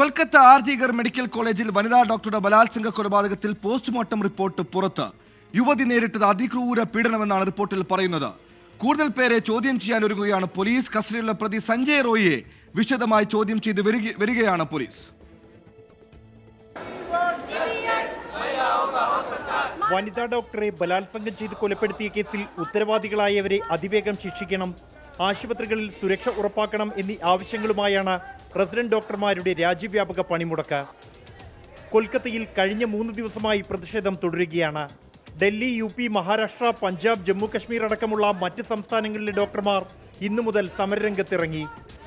Kolkata ആർജിഗർ medical കോളേജിൽ വനിതാ ഡോക്ടറുടെ ബലാത്സംഗ കൊലപാതകത്തിൽ പോസ്റ്റ്മോർട്ടം റിപ്പോർട്ട് പുറത്ത്. യുവതി നേരിട്ടത് അതിക്രൂര പീഡനമെന്നാണ് റിപ്പോർട്ടിൽ പറയുന്നത്. കൂടുതൽ പേരെ ചോദ്യം ചെയ്യാൻ ഒരുങ്ങുകയാണ് പോലീസ്. കസ്റ്റഡിയിലുള്ള പ്രതി സഞ്ജയ് റോയിയെ വിശദമായി ചോദ്യം ചെയ്ത് വരികയാണ് പോലീസ്. വനിതാ ഡോക്ടറെ ബലാത്സംഗം ചെയ്ത് കൊലപ്പെടുത്തിയ കേസിൽ ഉത്തരവാദികളായവരെ അതിവേഗം ശിക്ഷിക്കണം, ആശുപത്രികളിൽ സുരക്ഷ ഉറപ്പാക്കണം എന്നീ ആവശ്യങ്ങളുമായാണ് റെസിഡന്റ് ഡോക്ടർമാരുടെ രാജ്യവ്യാപക പണിമുടക്ക്. കൊൽക്കത്തയിൽ കഴിഞ്ഞ 3 ദിവസമായി പ്രതിഷേധം തുടരുകയാണ്. ഡൽഹി, UP, മഹാരാഷ്ട്ര, പഞ്ചാബ്, ജമ്മു കശ്മീർ അടക്കമുള്ള മറ്റ് സംസ്ഥാനങ്ങളിലെ ഡോക്ടർമാർ ഇന്നു മുതൽ സമരരംഗത്തിറങ്ങി.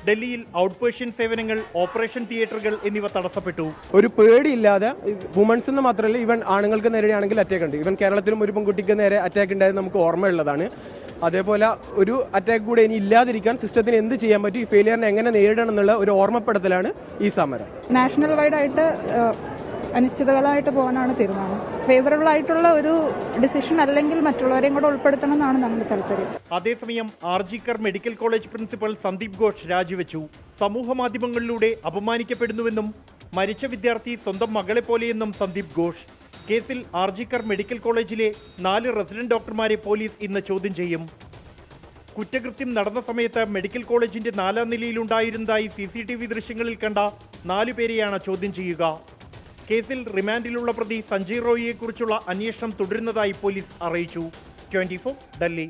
ഡൽഹിയിൽ ഔട്ട് പേഷ്യന്റ് സേവനങ്ങൾ, ഓപ്പറേഷൻ തിയേറ്ററുകൾ എന്നിവ തടസ്സപ്പെട്ടു. ഒരു പേടിയില്ലാതെ വുമൺസ് എന്ന് മാത്രമല്ല, ഈവൻ ആണുങ്ങൾക്ക് നേരെയാണെങ്കിൽ അറ്റാക്ക് ഉണ്ട്. ഈവൻ കേരളത്തിലും ഒരു പെൺകുട്ടിക്ക് നേരെ അറ്റാക്ക് ഉണ്ടായത് നമുക്ക് ഓർമ്മയുള്ളതാണ്. അതേപോലെ ഒരു അറ്റാക്ക് കൂടെ ഇനി ഇല്ലാതിരിക്കാൻ സിസ്റ്റത്തിന് എന്ത് ചെയ്യാൻ പറ്റും, ഈ ഫെയിലിയറിനെ എങ്ങനെ നേരിടണം എന്നുള്ള ഒരു ഓർമ്മപ്പെടുത്തലാണ് ഈ സമരം. നാഷണൽ വൈഡ് ആയിട്ട് അനിശ്ചിതകാലമായിട്ട് പോകാനാണ് തീരുമാനം. ഫേവറബിൾ ആയിട്ടുള്ള ഒരു ഡിസിഷൻ അല്ലെങ്കിൽ മറ്റുള്ളവരെയും കൂടെ ഉൾപ്പെടുത്തണം എന്നാണ് നമ്മുടെ താല്പര്യം. അതേസമയം RG Kar medical college principal Sandeep Ghosh രാജിവെച്ചു. സമൂഹ മാധ്യമങ്ങളിലൂടെ അപമാനിക്കപ്പെടുന്നുവെന്നും മരിച്ച വിദ്യാർത്ഥി സ്വന്തം മകളെ പോലെയെന്നും സന്ദീപ് ഘോഷ്. കേസിൽ ആർജിക്കർ മെഡിക്കൽ കോളേജിലെ 4 റെസിഡന്റ് ഡോക്ടർമാരെ പോലീസ് ഇന്ന് ചോദ്യം ചെയ്യും. കുറ്റകൃത്യം നടന്ന സമയത്ത് മെഡിക്കൽ കോളേജിന്റെ 4ാം നിലയിലുണ്ടായിരുന്നതായി CCTV ദൃശ്യങ്ങളിൽ കണ്ട 4 പേരെയാണ് ചോദ്യം ചെയ്യുക. കേസിൽ റിമാൻഡിലുള്ള പ്രതി സഞ്ജയ് റോയിയെക്കുറിച്ചുള്ള അന്വേഷണം തുടരുന്നതായി പോലീസ് അറിയിച്ചു. 24 ഡൽഹി.